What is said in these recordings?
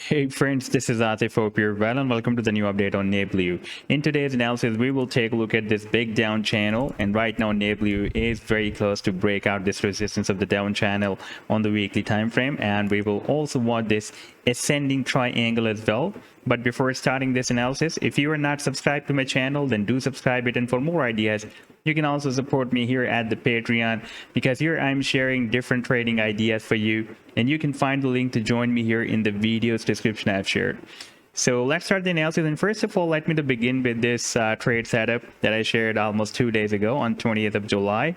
Hey friends, this is Atif. Hope you're well and welcome to the new update on Neblio. In today's analysis, we will take a look at this big down channel, and right now Neblio is very close to break out this resistance of the down channel on the weekly time frame, and we will also watch this ascending triangle as well. But before starting this analysis, if you are not subscribed to my channel, then do subscribe it, and for more ideas, you can also support me here at the Patreon, because here I'm sharing different trading ideas for you, and you can find the link to join me here in the video's description I've shared. So let's start the analysis, and first of all, let me to begin with this trade setup that I shared almost 2 days ago on 20th of July,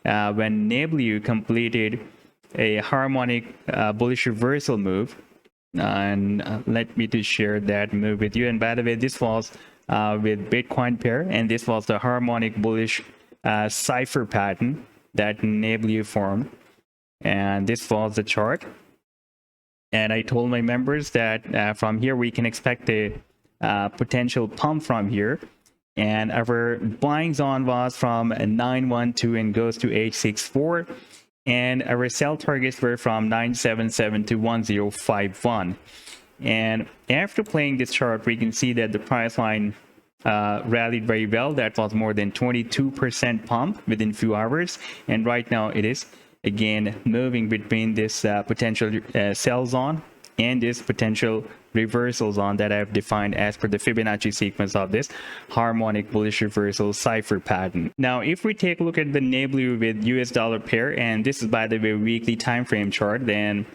when Neblio completed a harmonic bullish reversal move. And let me to share that move with you. And by the way, this was with Bitcoin pair, and this was the harmonic bullish cipher pattern that Neblio formed, and this was the chart. And I told my members that from here we can expect a potential pump from here, and our buying zone was from 912 and goes to 864, and our sell targets were from 977 to 1051. And after playing this chart, we can see that the price line rallied very well. That was more than 22% pump within few hours, and right now it is again moving between this potential sell zone and this potential reversal zone that I've defined as per the Fibonacci sequence of this harmonic bullish reversal cipher pattern. Now, if we take a look at the Neblio with US dollar pair, and this is by the way weekly time frame chart, then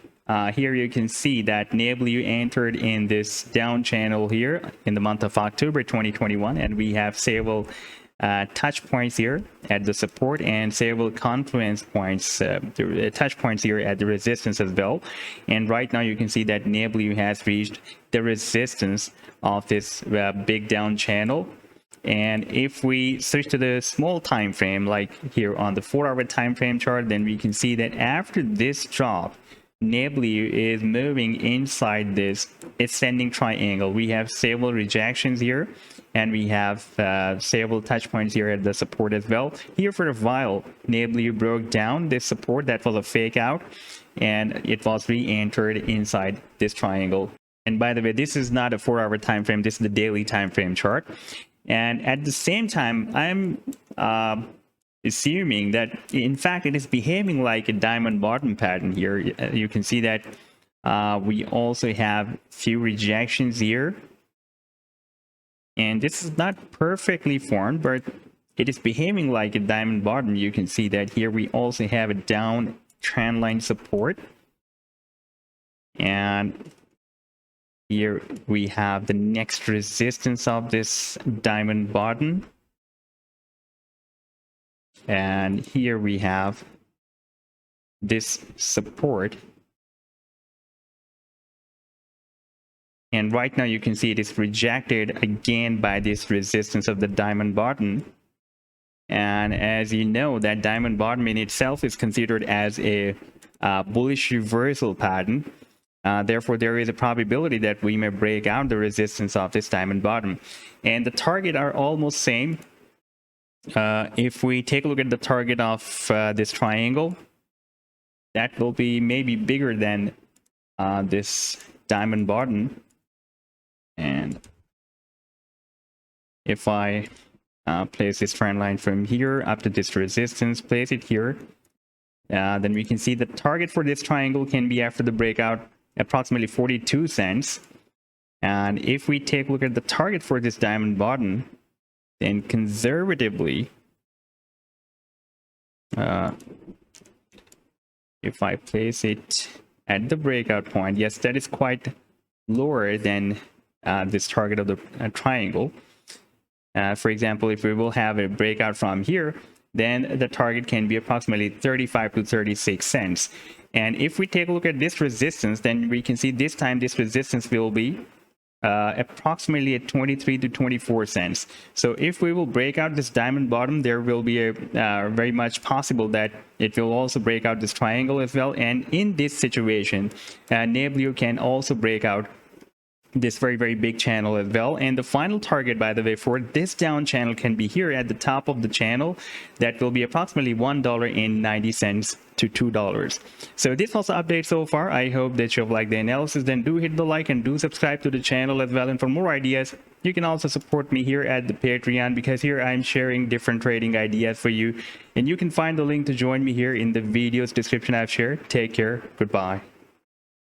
here you can see that Neblio entered in this down channel here in the month of October 2021, and we have several touch points here at the support and several confluence points, touch points here at the resistance as well. And right now you can see that Neblio has reached the resistance of this big down channel. And if we switch to the small time frame, like here on the 4-hour time frame chart, then we can see that after this drop, Neblio is moving inside this ascending triangle. We have several rejections here, and we have several touch points here at the support as well. Here for a while, Neblio broke down this support that was a fake out, and it was re-entered inside this triangle. And by the way, this is not a 4-hour time frame, this is the daily time frame chart. And at the same time, I'm assuming that in fact it is behaving like a diamond bottom pattern here. You can see that we also have few rejections here, and this is not perfectly formed, but it is behaving like a diamond bottom. You can see that here we also have a down trend line support, and here we have the next resistance of this diamond bottom. And here we have this support. And right now you can see it is rejected again by this resistance of the diamond bottom. And as you know, that diamond bottom in itself is considered as a bullish reversal pattern. Therefore, there is a probability that we may break out the resistance of this diamond bottom. And the target are almost same. If we take a look at the target of this triangle, that will be maybe bigger than this diamond bottom. And if I place this trend line from here up to this resistance, place it here, then we can see the target for this triangle can be after the breakout approximately 42 cents. And if we take a look at the target for this diamond bottom, then conservatively, if I place it at the breakout point, yes, that is quite lower than this target of the triangle. For example, if we will have a breakout from here, then the target can be approximately 35 to 36 cents. And if we take a look at this resistance, then we can see this time this resistance will be approximately at 23 to 24 cents. So if we will break out this diamond bottom, there will be a very much possible that it will also break out this triangle as well. And in this situation, Neblio can also break out this very big channel as well. And the final target, by the way, for this down channel can be here at the top of the channel. That will be approximately $1.90 to $2. So this was the update so far. I hope that you've liked the analysis. Then do hit the like and do subscribe to the channel as well. And for more ideas, you can also support me here at the Patreon, because here I'm sharing different trading ideas for you, and you can find the link to join me here in the video's description I've shared. Take care. Goodbye.